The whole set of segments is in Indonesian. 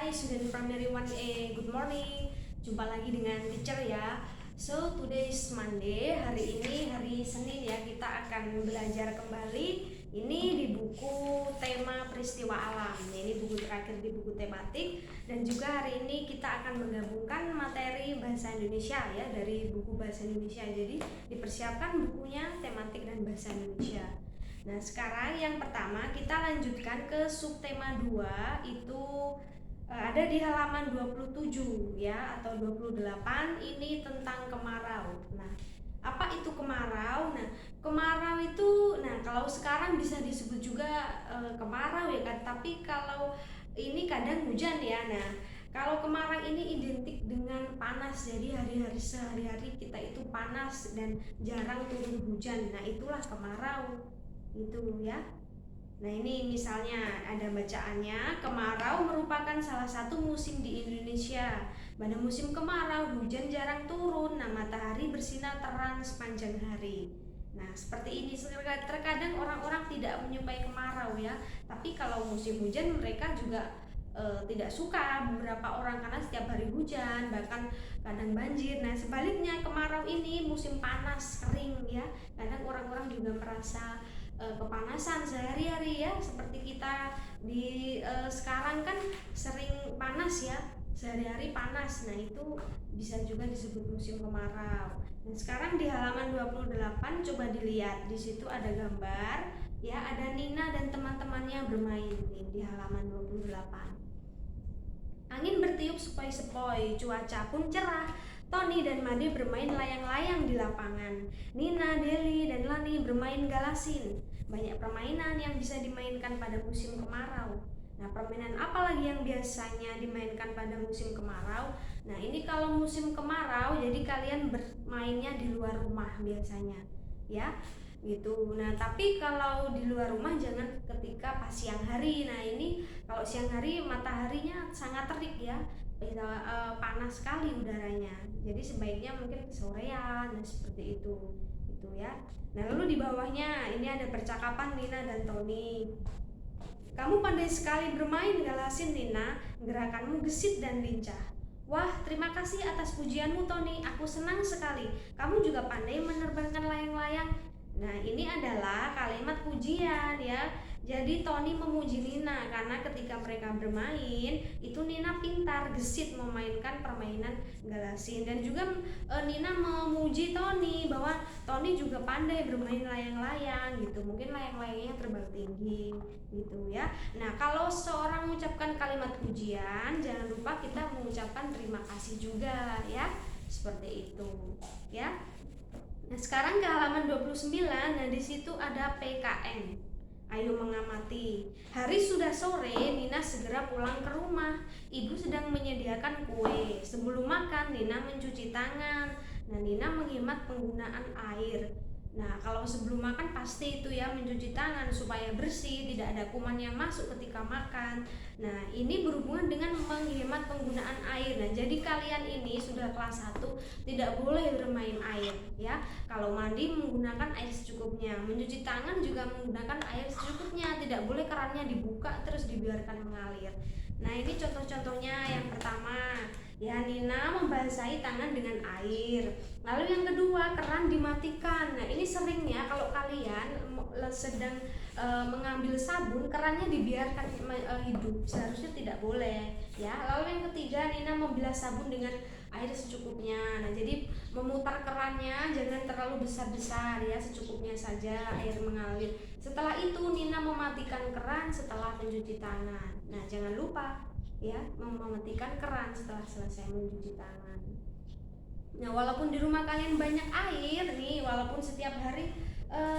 Hai student primary 1A, good morning. Jumpa lagi dengan teacher ya. So today is Monday, hari ini hari Senin ya. Kita akan belajar kembali. Ini di buku tema peristiwa alam. Ini buku terakhir di buku tematik. Dan juga hari ini kita akan menggabungkan materi bahasa Indonesia ya, dari buku bahasa Indonesia. Jadi dipersiapkan bukunya tematik dan bahasa Indonesia. Nah sekarang yang pertama kita lanjutkan ke subtema 2, itu ada di halaman 27 ya, atau 28. Ini tentang kemarau. Nah apa itu kemarau? Nah kemarau itu, kalau sekarang bisa disebut juga kemarau ya kan, tapi kalau ini kadang hujan ya. Nah kalau kemarau ini identik dengan panas, jadi hari-hari sehari-hari kita itu panas dan jarang turun hujan. Nah itulah kemarau itu ya. Nah ini misalnya ada bacaannya, kemarau merupakan salah satu musim di Indonesia. Pada musim kemarau hujan jarang turun, matahari bersinar terang sepanjang hari. Nah seperti ini, terkadang orang-orang tidak menyukai kemarau ya, tapi kalau musim hujan mereka juga tidak suka, beberapa orang, karena setiap hari hujan, bahkan kadang banjir. Nah sebaliknya kemarau ini musim panas, kering ya, kadang orang-orang juga merasa kepanasan sehari-hari ya, seperti kita di sekarang kan sering panas ya, sehari-hari panas. Nah itu bisa juga disebut musim kemarau. Nah sekarang di halaman 28 coba dilihat, di situ ada gambar ya, ada Nina dan teman-temannya bermain nih di halaman 28. Angin bertiup sepoi-sepoi, cuaca pun cerah. Tony dan Made bermain layang-layang di lapangan. Nina, Deli, dan Lani bermain galasin. Banyak permainan yang bisa dimainkan pada musim kemarau. Nah, permainan apa lagi yang biasanya dimainkan pada musim kemarau? Nah, ini kalau musim kemarau, jadi kalian bermainnya di luar rumah biasanya, ya, gitu. Nah, tapi kalau di luar rumah jangan ketika pas siang hari. Nah, ini kalau siang hari mataharinya sangat terik ya, panas sekali udaranya. Jadi sebaiknya mungkin sorean, nah seperti itu ya. Nah lalu di bawahnya ini ada percakapan Nina dan Tony. Kamu pandai sekali bermain galasin Nina, gerakanmu gesit dan lincah. Wah, terima kasih atas pujianmu Tony, aku senang sekali. Kamu juga pandai menerbangkan layang-layang. Nah ini adalah kalimat pujian ya. Jadi Tony memuji Nina karena ketika mereka bermain itu Nina pintar, gesit memainkan permainan galasin. Dan juga Nina memuji Tony bahwa Tony juga pandai bermain layang-layang gitu. Mungkin layang-layangnya terbang tinggi gitu ya. Nah kalau seorang mengucapkan kalimat pujian, jangan lupa kita mengucapkan terima kasih juga ya, seperti itu ya. Nah sekarang ke halaman 29. Nah di situ ada PKN. Ayo mengamati. Hari sudah sore, Nina segera pulang ke rumah. Ibu sedang menyediakan kue. Sebelum makan, Nina mencuci tangan. Nah, Nina menghemat penggunaan air. Nah, kalau sebelum makan pasti itu ya, mencuci tangan supaya bersih, tidak ada kuman yang masuk ketika makan. Nah, ini berhubungan dengan menghemat penggunaan air. Nah, jadi kalian ini sudah kelas 1 tidak boleh bermain air ya. Kalau mandi menggunakan air secukupnya, mencuci tangan juga menggunakan air secukupnya, tidak boleh kerannya dibuka terus dibiarkan mengalir. Nah, ini contoh-contohnya. Yang pertama, ya Nina membasahi tangan dengan air. Lalu yang kedua, keran dimatikan. Nah, ini sering ya kalau kalian sedang mengambil sabun, kerannya dibiarkan hidup, seharusnya tidak boleh ya. Lalu yang ketiga, Nina membilas sabun dengan air secukupnya. Nah, jadi memutar kerannya jangan terlalu besar-besar ya, secukupnya saja air mengalir. Setelah itu Nina mematikan keran setelah mencuci tangan. Nah, jangan lupa ya mematikan keran setelah selesai mencuci tangan. Nah, walaupun di rumah kalian banyak air nih, walaupun setiap hari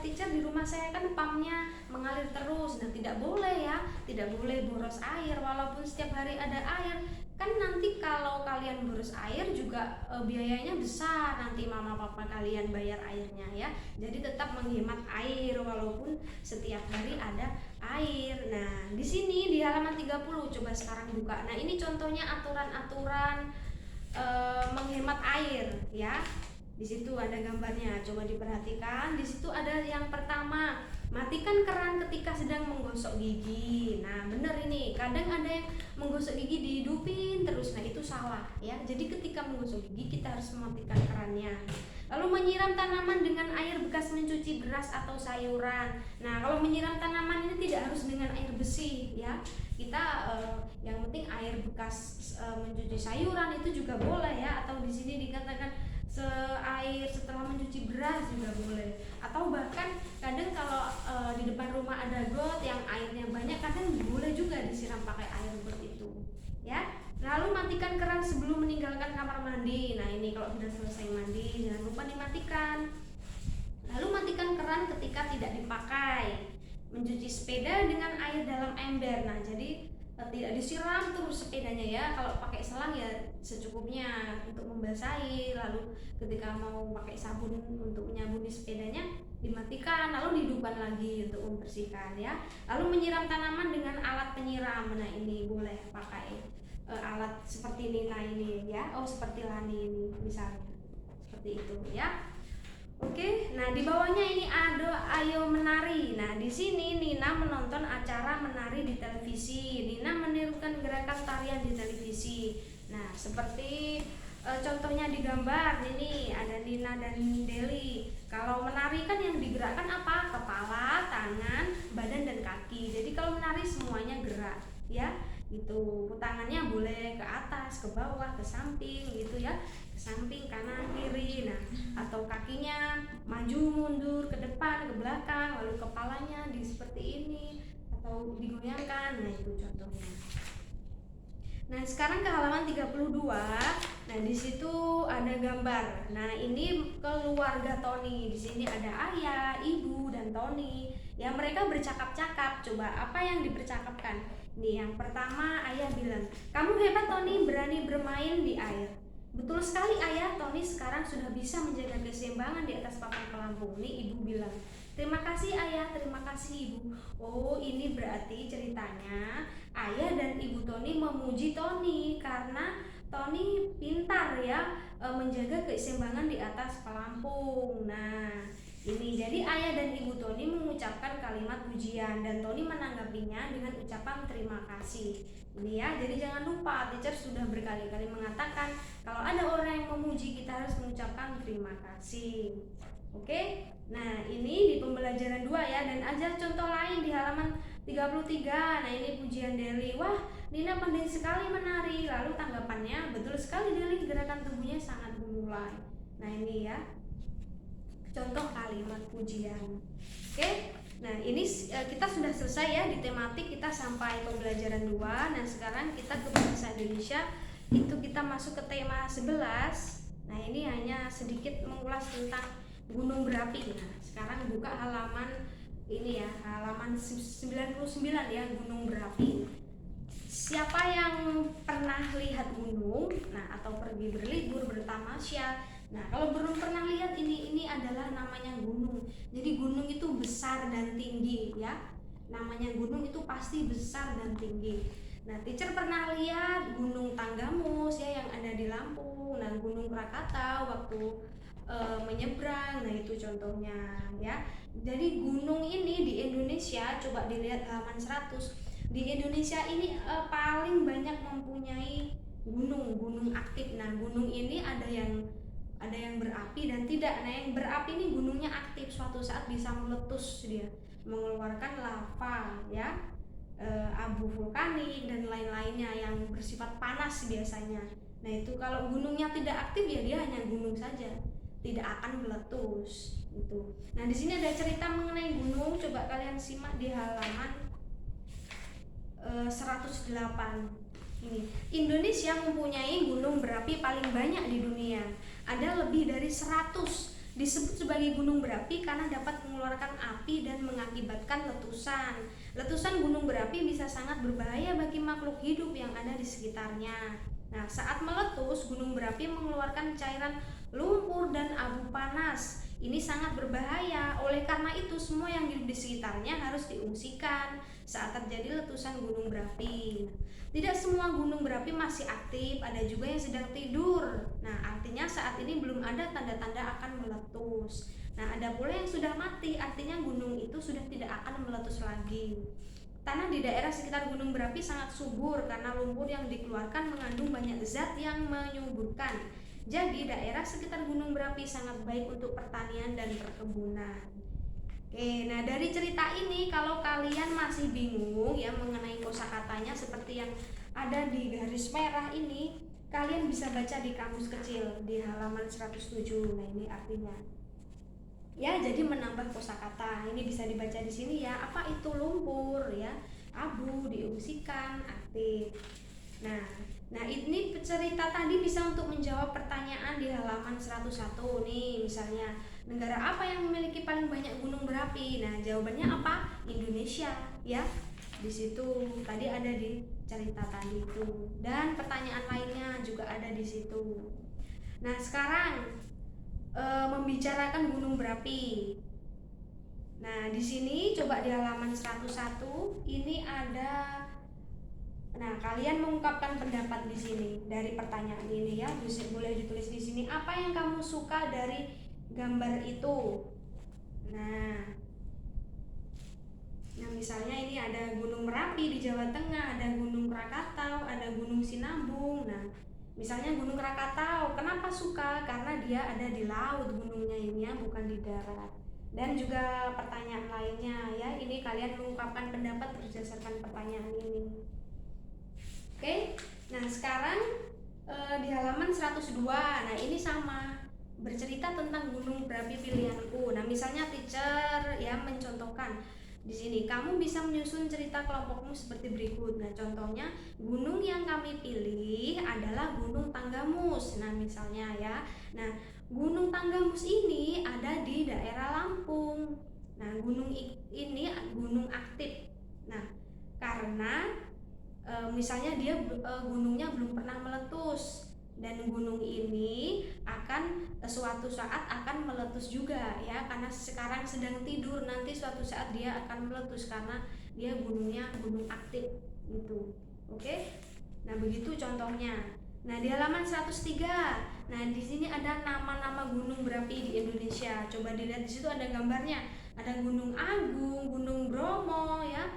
teacher di rumah saya kan pumpnya mengalir terus. Nah, tidak boleh ya, tidak boleh boros air walaupun setiap hari ada air. Kan nanti kalau kalian boros air juga biayanya besar, nanti mama papa kalian bayar airnya ya. Jadi tetap menghemat air walaupun setiap hari ada air. Nah, di sini di halaman 30 coba sekarang buka. Nah, ini contohnya aturan-aturan menghemat air ya. Di situ ada gambarnya, coba diperhatikan. Di situ ada yang pertama, Matikan keran ketika sedang menggosok gigi. Nah, bener ini. Kadang ada yang menggosok gigi dihidupin terus. Nah, itu salah ya. Jadi ketika menggosok gigi kita harus mematikan kerannya. Lalu menyiram tanaman dengan air bekas mencuci beras atau sayuran. Nah, kalau menyiram tanaman ini tidak harus dengan air bersih ya. Kita yang penting air bekas mencuci sayuran itu juga boleh ya, atau di sini dikatakan air setelah mencuci beras juga boleh. Atau bahkan kadang kalau di depan rumah ada got yang airnya banyak, kadang boleh juga disiram pakai air got itu ya. Lalu matikan keran sebelum meninggalkan kamar mandi. Nah, ini kalau sudah selesai mandi jangan lupa dimatikan. Lalu matikan keran ketika tidak dipakai. Mencuci sepeda dengan air dalam ember. Nah, jadi tidak disiram terus sepedanya ya. Kalau pakai selang ya secukupnya untuk membasahi. Lalu ketika mau pakai sabun untuk menyabuni sepedanya dimatikan, lalu dihidupkan lagi untuk membersihkan ya. Lalu menyiram tanaman dengan alat penyiram. Nah, ini boleh pakai alat seperti Nina ini ya. Seperti Lani ini misalnya. Seperti itu ya. Oke, nah di bawahnya ini ada Ayo Menari. Nah, di sini Nina menonton acara menari di televisi. Nina menirukan gerakan tarian di televisi. Nah, seperti contohnya di gambar ini ada Nina dan Deli. Kalau menari kan yang digerakkan apa? Kepala, tangan, badan dan kaki. Jadi kalau menari semuanya gerak, ya. Itu tangannya boleh ke atas, ke bawah, ke samping gitu ya. Samping, kanan, kiri. Nah, atau kakinya maju mundur ke depan, ke belakang, lalu kepalanya seperti ini atau digoyangkan. Nah, itu contohnya. Nah, sekarang ke halaman 32. Nah, di situ ada gambar. Nah, ini keluarga Tony. Di sini ada ayah, ibu, dan Tony. Ya, mereka bercakap-cakap. Coba apa yang dipercakapkan? Nih, yang pertama ayah bilang, "Kamu hebat Tony, berani bermain di air." "Betul sekali ayah, Tony sekarang sudah bisa menjaga keseimbangan di atas papan pelampung." Nih ibu bilang, "Terima kasih ayah, terima kasih ibu." Oh, ini berarti ceritanya ayah dan ibu Tony memuji Tony karena Tony pintar ya menjaga keseimbangan di atas pelampung. Nah, ini jadi ayah dan ibu Tony mengucapkan kalimat pujian dan Tony menanggapinya dengan ucapan terima kasih. Ini ya, jadi jangan lupa teacher sudah berkali-kali mengatakan kalau ada orang yang memuji kita harus mengucapkan terima kasih. Oke? Nah, ini di pembelajaran 2 ya, dan ajar contoh lain di halaman 33. Nah, ini pujian Deli. "Wah, Nina pandai sekali menari." Lalu tanggapannya, "Betul sekali Deli, gerakan tubuhnya sangat gemulai." Nah, ini ya contoh kalimat pujian. Oke? Nah, ini kita sudah selesai ya di tematik, kita sampai pembelajaran 2. Nah, sekarang kita ke bahasa Indonesia. Itu kita masuk ke tema 11. Nah, ini hanya sedikit mengulas tentang gunung berapi. Nah, sekarang buka halaman ini ya, halaman 99 ya, gunung berapi. Siapa yang pernah lihat gunung? Nah, atau pergi berlibur bertamasya. Nah, kalau belum pernah lihat ini adalah namanya gunung. Jadi gunung itu besar dan tinggi ya. Namanya gunung itu pasti besar dan tinggi. Nah, teacher pernah lihat Gunung Tanggamus ya yang ada di Lampung. Nah, Gunung Krakatau waktu menyeberang. Nah, itu contohnya ya. Jadi gunung ini di Indonesia, coba dilihat halaman 100. Di Indonesia ini paling banyak mempunyai gunung aktif. Nah, gunung ini ada yang berapi dan tidak. Nah, yang berapi ini gunungnya aktif, suatu saat bisa meletus dia, mengeluarkan lava ya, abu vulkanik dan lain-lainnya yang bersifat panas biasanya. Nah, itu kalau gunungnya tidak aktif ya dia hanya gunung saja, tidak akan meletus gitu. Nah, di sini ada cerita mengenai gunung, coba kalian simak di halaman 108. Ini Indonesia mempunyai gunung berapi paling banyak di dunia. Ada lebih dari 100. Disebut sebagai gunung berapi karena dapat mengeluarkan api dan mengakibatkan letusan. Letusan gunung berapi bisa sangat berbahaya bagi makhluk hidup yang ada di sekitarnya. Nah, saat meletus, gunung berapi mengeluarkan cairan lumpur dan abu panas. Ini sangat berbahaya. Oleh karena itu, semua yang hidup di sekitarnya harus diungsikan saat terjadi letusan gunung berapi. Tidak semua gunung berapi masih aktif, ada juga yang sedang tidur. Nah, artinya saat ini belum ada tanda-tanda akan meletus. Nah, ada pula yang sudah mati, artinya gunung itu sudah tidak akan meletus lagi. Tanah di daerah sekitar gunung berapi sangat subur karena lumpur yang dikeluarkan mengandung banyak zat yang menyuburkan. Jadi, daerah sekitar gunung berapi sangat baik untuk pertanian dan perkebunan. Oke, nah dari cerita ini kalau kalian masih bingung ya mengenai kosakatanya seperti yang ada di garis merah ini, kalian bisa baca di kamus kecil di halaman 107. Nah, ini artinya. Ya, jadi menambah kosakata. Ini bisa dibaca di sini ya. Apa itu lumpur ya? Abu, diungsikan, aktif. Nah, ini cerita tadi bisa untuk menjawab pertanyaan di halaman 101 nih, misalnya negara apa yang memiliki paling banyak gunung berapi? Nah, jawabannya apa? Indonesia, ya. Di situ tadi ada di cerita tadi itu. Dan pertanyaan lainnya juga ada di situ. Nah, sekarang membicarakan gunung berapi. Nah, di sini coba di halaman 101 ini ada. Nah, kalian mengungkapkan pendapat di sini dari pertanyaan ini ya. Boleh ditulis di sini apa yang kamu suka dari gambar itu. Nah, misalnya ini ada Gunung Merapi di Jawa Tengah, ada Gunung Krakatau, ada Gunung Sinabung. Nah, misalnya Gunung Krakatau, kenapa suka? Karena dia ada di laut gunungnya ini ya, bukan di darat. Dan juga pertanyaan lainnya ya, ini kalian mengungkapkan pendapat berdasarkan pertanyaan ini. Oke, nah sekarang di halaman 102, nah ini sama, bercerita tentang gunung berapi pilihanku. Nah, misalnya teacher ya mencontohkan di sini, kamu bisa menyusun cerita kelompokmu seperti berikut. Nah, contohnya gunung yang kami pilih adalah Gunung Tanggamus. Nah, misalnya ya. Nah, Gunung Tanggamus ini ada di daerah Lampung. Nah, gunung ini gunung aktif. Nah, karena misalnya dia gunungnya belum pernah meletus dan gunung ini akan suatu saat akan meletus juga ya, karena sekarang sedang tidur, nanti suatu saat dia akan meletus karena dia gunungnya gunung aktif gitu. Oke? Nah, begitu contohnya. Nah, di halaman 103. Nah, di sini ada nama-nama gunung berapi di Indonesia. Coba dilihat, di situ ada gambarnya. Ada Gunung Agung, Gunung Bromo ya.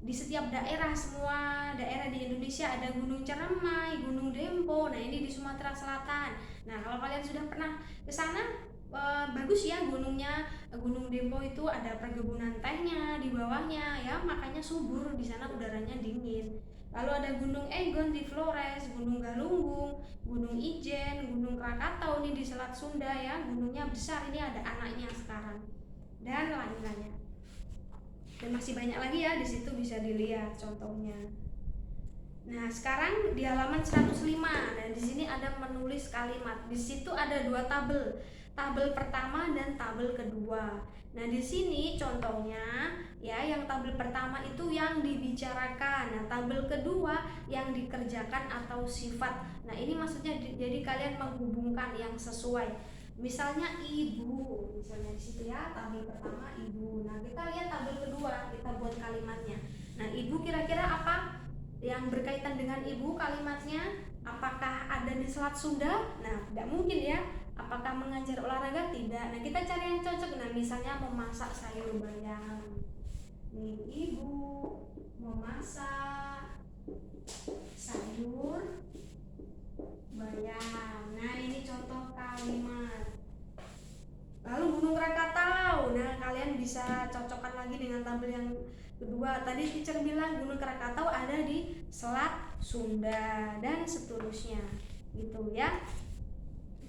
Di setiap daerah, semua daerah di Indonesia ada Gunung Ceremai, Gunung Dempo. Nah, ini di Sumatera Selatan. Nah, kalau kalian sudah pernah ke sana, bagus ya gunungnya. Gunung Dempo itu ada perkebunan tehnya di bawahnya ya, makanya subur di sana, udaranya dingin. Lalu ada Gunung Egon di Flores, Gunung Galunggung, Gunung Ijen, Gunung Krakatau ini di Selat Sunda ya, gunungnya besar, ini ada anaknya sekarang. Dan lain-lainnya. Dan masih banyak lagi ya, di situ bisa dilihat contohnya. Nah, sekarang di halaman 105. Nah, di sini ada menulis kalimat. Di situ ada dua tabel. Tabel pertama dan tabel kedua. Nah, di sini contohnya ya, yang tabel pertama itu yang dibicarakan. Nah, tabel kedua yang dikerjakan atau sifat. Nah, ini maksudnya jadi kalian menghubungkan yang sesuai. Misalnya ibu, misalnya di situ ya, tabel pertama ibu. Nah, kita lihat tabel kedua, kita buat kalimatnya. Nah, ibu kira-kira apa yang berkaitan dengan ibu kalimatnya? Apakah ada di Selat Sunda? Nah, tidak mungkin ya. Apakah mengajar olahraga? Tidak. Nah, kita cari yang cocok. Nah, misalnya memasak sayur bayam. Nih, ibu memasak sayur bayam. Nah, ini contoh kalimat. Lalu Gunung Krakatau. Nah, kalian bisa cocokkan lagi dengan tabel yang kedua. Tadi teacher bilang Gunung Krakatau ada di Selat Sunda dan seterusnya. Gitu ya.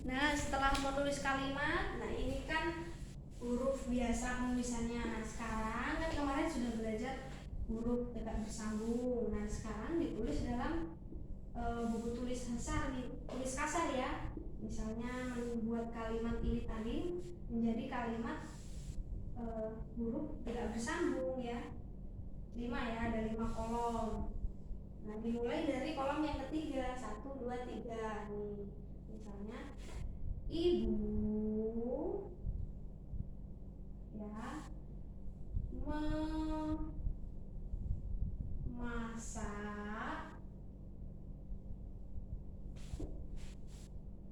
Nah, setelah menulis kalimat, nah ini kan huruf biasa penulisannya. Nah, sekarang kan kemarin sudah belajar huruf tegak bersambung. Nah, sekarang ditulis dalam buku tulis kasar, tulis kasar ya. Misalnya membuat kalimat ini tadi menjadi kalimat huruf tidak bersambung ya. 5 ya, ada 5 kolom. Nah, dimulai dari kolom yang ketiga, 1, 2, 3 nih. Misalnya ibu ya memasak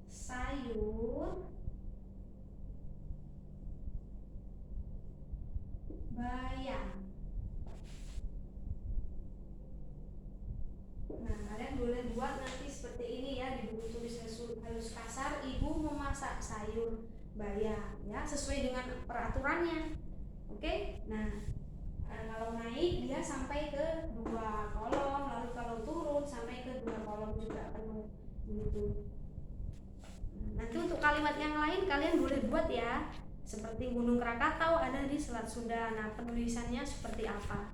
sayur bayar ya, sesuai dengan peraturannya. Oke, nah kalau naik dia sampai ke 2 kolom, lalu kalau turun sampai ke 2 kolom juga penuh gitu. Nanti untuk kalimat yang lain kalian boleh buat ya, seperti Gunung Krakatau ada di Selat Sunda. Nah, penulisannya seperti apa?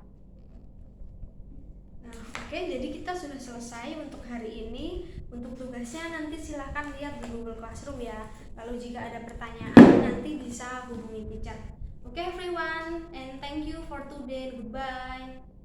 Nah, oke, jadi kita sudah selesai untuk hari ini. Untuk tugasnya nanti silahkan lihat di Google Classroom ya. Lalu jika ada pertanyaan nanti bisa hubungi teacher. Okay everyone, and thank you for today. Goodbye.